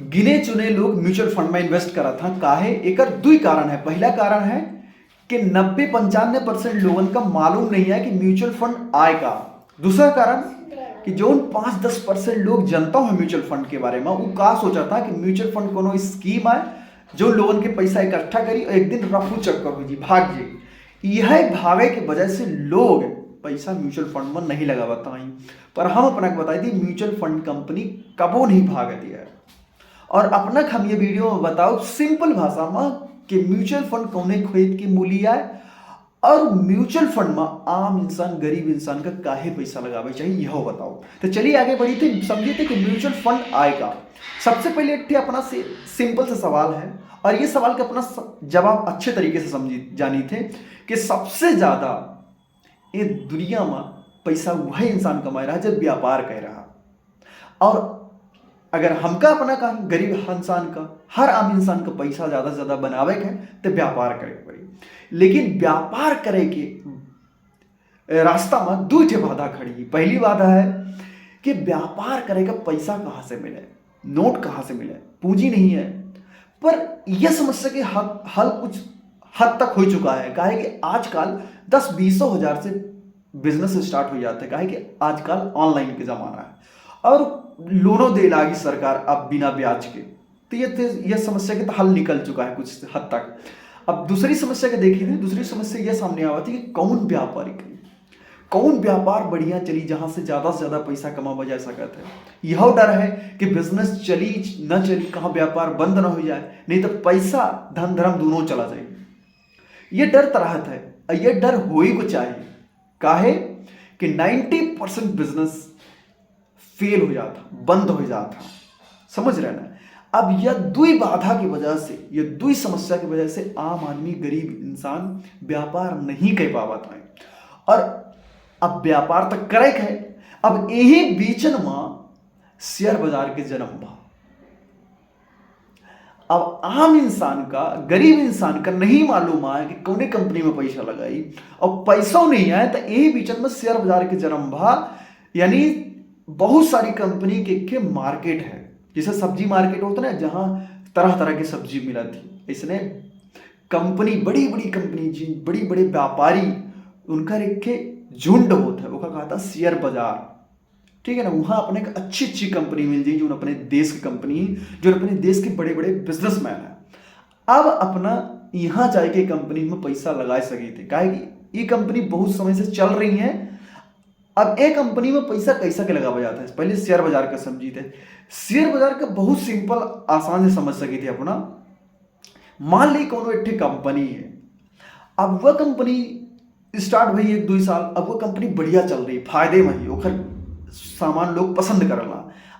गिने चुने लोग म्यूचुअल फंड में इन्वेस्ट करा था। काहे? एकर दुई कारण है। पहला कारण है कि 90-95% लोगन का मालूम नहीं है कि म्यूचुअल फंड आए का। दूसरा कारण कि जो 5-10% लोग जनता है म्यूचुअल फंड के बारे में, वो का सोचा था कि म्यूचुअल फंड कोनो स्कीम आए जो लोगन के पैसा इकट्ठा करी और एक दिन रफू चक्कर हो जी, भाग जी। यह भागे की वजह से लोग पैसा म्यूचुअल फंड में नहीं लगा बताई। पर हम अपना बताई थी म्यूचुअल फंड कंपनी कबो नहीं भागती है। और अपना हम ये वीडियो में बताओ सिंपल भाषा में कि म्यूचुअल फंड कौने खरीद के मूल्य है और म्यूचुअल फंड में आम इंसान गरीब इंसान का काहे पैसा लगावे चाहिए यह बताओ। तो चलिए आगे बढ़ी थे, समझिए थे कि म्यूचुअल फंड आएगा। सबसे पहले एक अपना से सिंपल सा सवाल है और ये सवाल का अपना जवाब अच्छे तरीके से समझी जानी थे कि सबसे ज्यादा ये दुनिया में पैसा वह इंसान कमा रहा है जब व्यापार कर रहा। और अगर हमका अपना का गरीब इंसान का हर आम इंसान का पैसा ज्यादा से ज्यादा बनावे के तो व्यापार करे पड़ी। लेकिन व्यापार करे के रास्ता में दो बाधा खड़ी। पहली बाधा है कि व्यापार करे का पैसा कहां से मिले, नोट कहां से मिले, पूंजी नहीं है। पर यह समस्या के हल कुछ हद तक हो चुका है। काहे कि आजकल 10-20 हजार से बिजनेस स्टार्ट हो जाते हैं। काहे कि आजकल ऑनलाइन के जमाना है और लोनों दे लागी सरकार अब बिना ब्याज के। तो ये समस्या के तो हल निकल चुका है कुछ हद तक। अब दूसरी समस्या के देखिए, दूसरी समस्या यह सामने आती है कि कौन व्यापार बढ़िया चली जहां से ज्यादा पैसा कमावा जा सकता है। यह डर है कि बिजनेस चली न चली, कहां व्यापार बंद ना हो जाए, नहीं तो पैसा धन धर्म दोनों चला जाए। यह डर तरहत है और यह डर हो ही को चाहिए। काहे कि 90% बिजनेस फेल हो जाता, बंद हो जाता, समझ रहे ना। अब यह दुई बाधा की वजह से, यह दुई समस्या की वजह से आम आदमी गरीब इंसान व्यापार नहीं कर पाता है। और अब व्यापार तक करे है। अब यही बीचन में शेयर बाजार के जन्म भा। अब आम इंसान का, गरीब इंसान का नहीं मालूम है कि कौने कंपनी में पैसा लगाई और पैसा नहीं आए, तो यही बीचन में शेयर बाजार के जन्म भा। यानी बहुत सारी कंपनी के मार्केट है, जैसे सब्जी मार्केट होता है ना, जहां तरह तरह की सब्जी मिला थी। इसने कंपनी, बड़ी बड़ी कंपनी, जिन बड़ी बड़े व्यापारी उनका रेखे झुंड होता है, वो कहा था शेयर बाजार, ठीक है ना। वहां अपने अच्छी कंपनी मिल जाए, जो अपने देश की कंपनी, जो अपने देश के बड़े बड़े बिजनेसमैन है। अब अपना यहां जाके कंपनी में पैसा लगा सके थे। काहे कि ये कंपनी बहुत समय से चल रही है। अब एक कंपनी में पैसा कैसा के लगाया जाता है, पहले शेयर बाजार का समझी थे। शेयर बाजार का बहुत सिंपल आसान से समझ सके थे अपना। मान ली कोनो एक कंपनी है, अब वह कंपनी स्टार्ट हुई 1-2 साल, अब वो कंपनी बढ़िया चल रही, फायदे में ही, ओखर सामान लोग पसंद करला।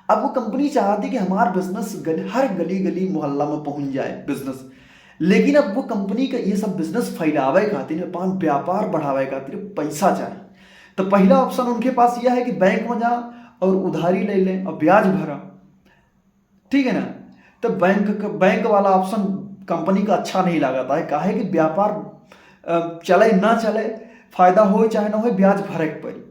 अब वो कंपनी चाहती कि हमारा बिजनेस हर गली गली मोहल्ला में पहुंच जाए बिजनेस। लेकिन अब वो कंपनी का ये सब बिजनेस फैलावे खातिर, अपन व्यापार बढ़ावे खातिर पैसा चाहिए। तो पहला ऑप्शन उनके पास यह है कि बैंक में जा और उधारी ले लें और ब्याज भरा, ठीक है ना। तो बैंक वाला ऑप्शन कंपनी का अच्छा नहीं लगाता है। काहे कि व्यापार चले ना चले, फायदा हो चाहे ना हो, ब्याज भरे पड़ी।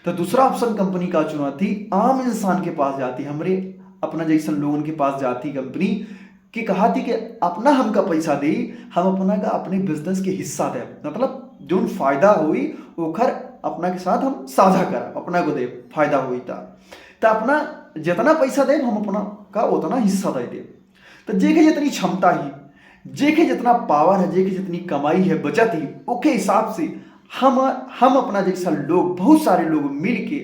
तो दूसरा ऑप्शन कंपनी का चुना थी, आम इंसान के पास जाती, हमरे अपना जैसा लोगों के पास जाती कंपनी कि कहा थी कि अपना हमका पैसा दे, हम अपना का अपने बिजनेस के हिस्सा दे, मतलब जो फायदा हुई ओखर अपना के साथ हम साझा कर, अपना को दे फायदा हुई था। तो अपना जितना पैसा दे हम अपना का उतना हिस्सा दे दे। तो जेके जितनी क्षमता ही, जेके जितना पावर है, जेके जितनी कमाई है, बचत ही, ओके हिसाब से हम अपना जैसा लोग, बहुत सारे लोग मिल के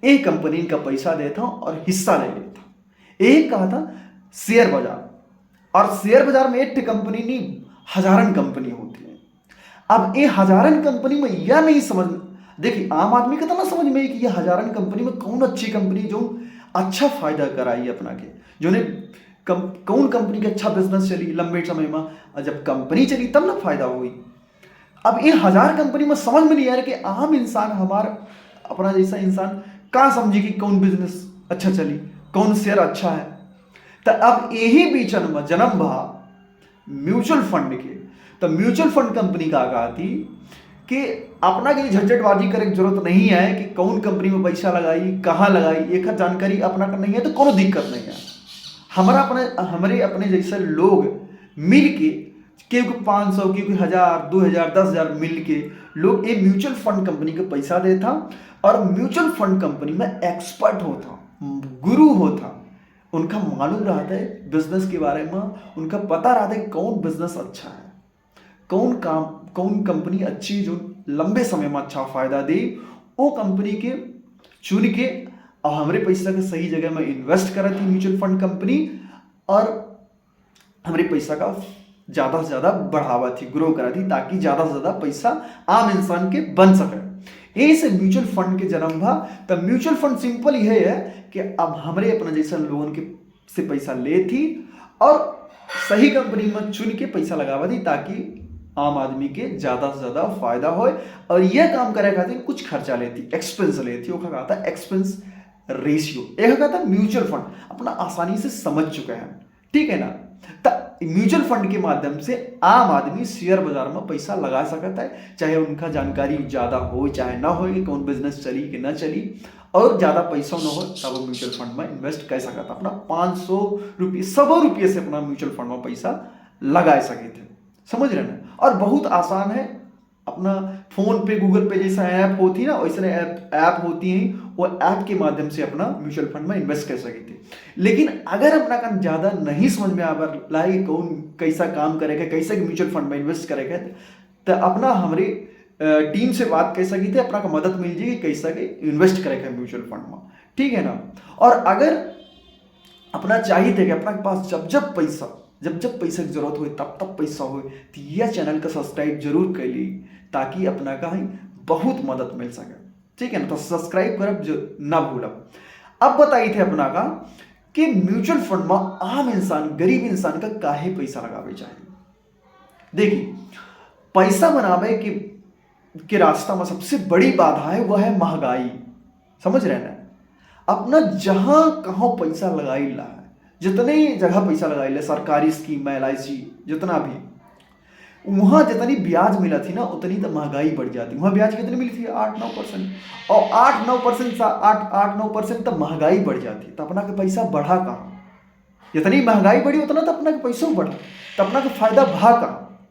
एक कंपनी का पैसा देता और हिस्सा ले लेता। एक कहा था शेयर बाजार, और शेयर बाजार में एक कंपनी नहीं, हजारन कंपनी होती है। अब ये हजारन कंपनी में यह नहीं समझ, देखिए आम आदमी का तो ना समझ में कि ये हजारन कंपनी में कौन अच्छी कंपनी जो अच्छा फायदा कराई अपना के, जो ने कौन कंपनी का अच्छा बिजनेस चली लंबे समय में, और जब कंपनी चली तब ना फायदा हुई। अब ये 1000 कंपनी में समझ में नहीं आ रहा कि आम इंसान, हमारा अपना जैसा इंसान कहाँ समझे कि कौन बिजनेस अच्छा चली, कौन शेयर अच्छा है। तो अब यही बीचन में जन्म भा म्यूचुअल फंड के। तो म्यूचुअल फंड कंपनी का कहा थी कि अपना की झंझटबाजी करे की जरूरत नहीं है कि कौन कंपनी में पैसा लगाई, कहाँ लगाई, एक जानकारी अपना का नहीं है तो कोनो दिक्कत नहीं है। हमारे अपने जैसे लोग मिल के, क्योंकि 500, क्योंकि 1000, 2000, 10,000 मिल के लोग एक म्यूचुअल फंड कंपनी को पैसा देता, और म्यूचुअल फंड कंपनी में एक्सपर्ट होता, गुरु होता, उनका मालूम रहता है बिजनेस के बारे में, उनका पता रहता है कि कौन बिजनेस अच्छा है, कौन कंपनी अच्छी जो लंबे समय में अच्छा फायदा दे, वो कंपनी के चुन के और हमारे पैसा के सही जगह में इन्वेस्ट करा थी म्यूचुअल फंड कंपनी, और हमारे पैसा का ज़्यादा से ज़्यादा बढ़ावा थी, ग्रो करा थी, ताकि ज़्यादा से ज़्यादा पैसा आम इंसान के बन सके। यही से म्यूचुअल फंड के जन्म भा। तो म्यूचुअल फंड सिंपल यह है कि अब हमारे अपना जैसा लोगों के से पैसा ले थी और सही कंपनी में चुन के पैसा लगावा थी, ताकि आम आदमी के ज़्यादा से ज़्यादा फायदा हो। और यह काम करे खातिर कुछ खर्चा लेती, एक्सपेंस लेती, वो कहा था एक्सपेंस रेशियो। एक कहा था म्यूचुअल फंड अपना आसानी से समझ चुके हैं, ठीक है ना। तो म्यूचुअल फंड के माध्यम से आम आदमी शेयर बाजार में पैसा लगा सकता है, चाहे उनका जानकारी ज़्यादा हो चाहे ना हो कि कौन बिजनेस चली कि ना चली, और ज़्यादा पैसा ना हो तब वो म्यूचुअल फंड में इन्वेस्ट कर सकता, अपना 500 रुपये 100 रुपये से अपना म्यूचुअल फंड में पैसा लगा सके थे, समझ रहे ना। और बहुत आसान है, अपना फोन पे गूगल पे जैसा ऐप होती है ना, वैसे ऐप होती हैं, वो ऐप के माध्यम से अपना म्यूचुअल फंड में इन्वेस्ट कर सकते थे। लेकिन अगर अपना काम ज़्यादा नहीं समझ में आ रहा है कौन कैसा काम करेगा, कैसा म्यूचुअल फंड में इन्वेस्ट करेगा, तो अपना हमारे टीम से बात कर सकते थे, अपना का मदद मिल जाएगी कैसा के इन्वेस्ट करेगा म्यूचुअल फंड में, ठीक है ना। और अगर अपना चाहिए थे कि अपना के पास जब पैसा की जरूरत हो तब पैसा हो, तो यह चैनल का सब्सक्राइब जरूर कर ली, ताकि अपना का बहुत मदद मिल सके, ठीक है ना। तो सब्सक्राइब करब जो ना भूलब। अब बताइए थे अपना का कि म्यूचुअल फंड में आम इंसान, गरीब इंसान का काहे पैसा लगावे चाहिए। देखिए, पैसा बनावे के रास्ता में सबसे बड़ी बाधा है वह है महंगाई, समझ रहे ना। अपना जहां कहाँ पैसा लगाई ला है, जितने जगह पैसा लगाई ला, सरकारी स्कीम में LIC जितना भी, वहां जितनी ब्याज मिला थी ना उतनी तो महंगाई बढ़ जाती। वहां ब्याज कितनी मिली थी 8-9%, और 8-9% तो महंगाई बढ़ जाती, तो अपना का पैसा बढ़ा कहाँ। जितनी महंगाई बढ़ी उतना तो अपना का पैसा बढ़ा, तो अपना का फायदा भा कहाँ,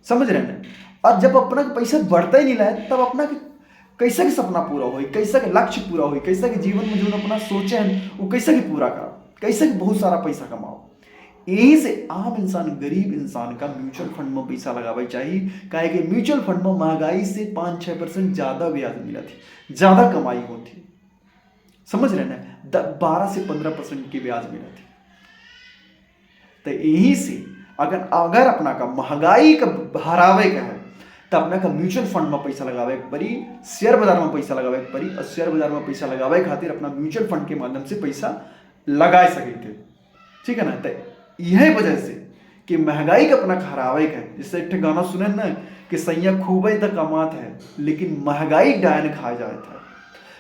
समझ रहे ना। और जब अपना का पैसा बढ़ता ही नहीं रहा तब अपना कैसा के सपना पूरा हो, कैसा के लक्ष्य पूरा हो, कैसा के जीवन में जो अपना सोचे हैं वो कैसा के पूरा करो, कैसे के बहुत सारा पैसा कमाओ। यही से आम इंसान, गरीब इंसान का म्यूचुअल फंड में पैसा लगावे चाहिए, काहे कि म्यूचुअल फंड में महंगाई से 5-6% ज्यादा ब्याज मिला थी, ज्यादा कमाई होती, समझ रहे ना। 12 से 15% की ब्याज मिला थी। तो यही से अगर अपना का महंगाई का हरावे का है तो अपना का म्यूचुअल फंड में पैसा लगावे पड़ी, शेयर बाजार में पैसा लगावे पड़ी, और शेयर बाजार में पैसा लगावे खातिर अपना म्यूचुअल फंड के माध्यम से पैसा लगा सके थे, ठीक है ना। तो यह वजह से कि महंगाई का अपना हरावे का है, जिससे एक गाना सुने ना कि सैया खूबे तक कमात है लेकिन महंगाई डायन खा जाता है।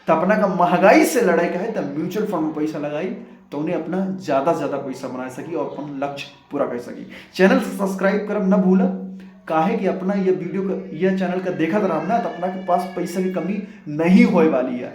तो अपना का महंगाई से लड़ाई का है तो म्यूचुअल फंड में पैसा लगाई, तो उन्हें अपना ज़्यादा से ज़्यादा पैसा बना सकी और अपना लक्ष्य पूरा कर सकी। चैनल से सब्सक्राइब करब ना भूला, काहे कि अपना यह वीडियो का, यह चैनल का देखा रहा ना, तो अपना के पास पैसा की कमी नहीं होए वाली है।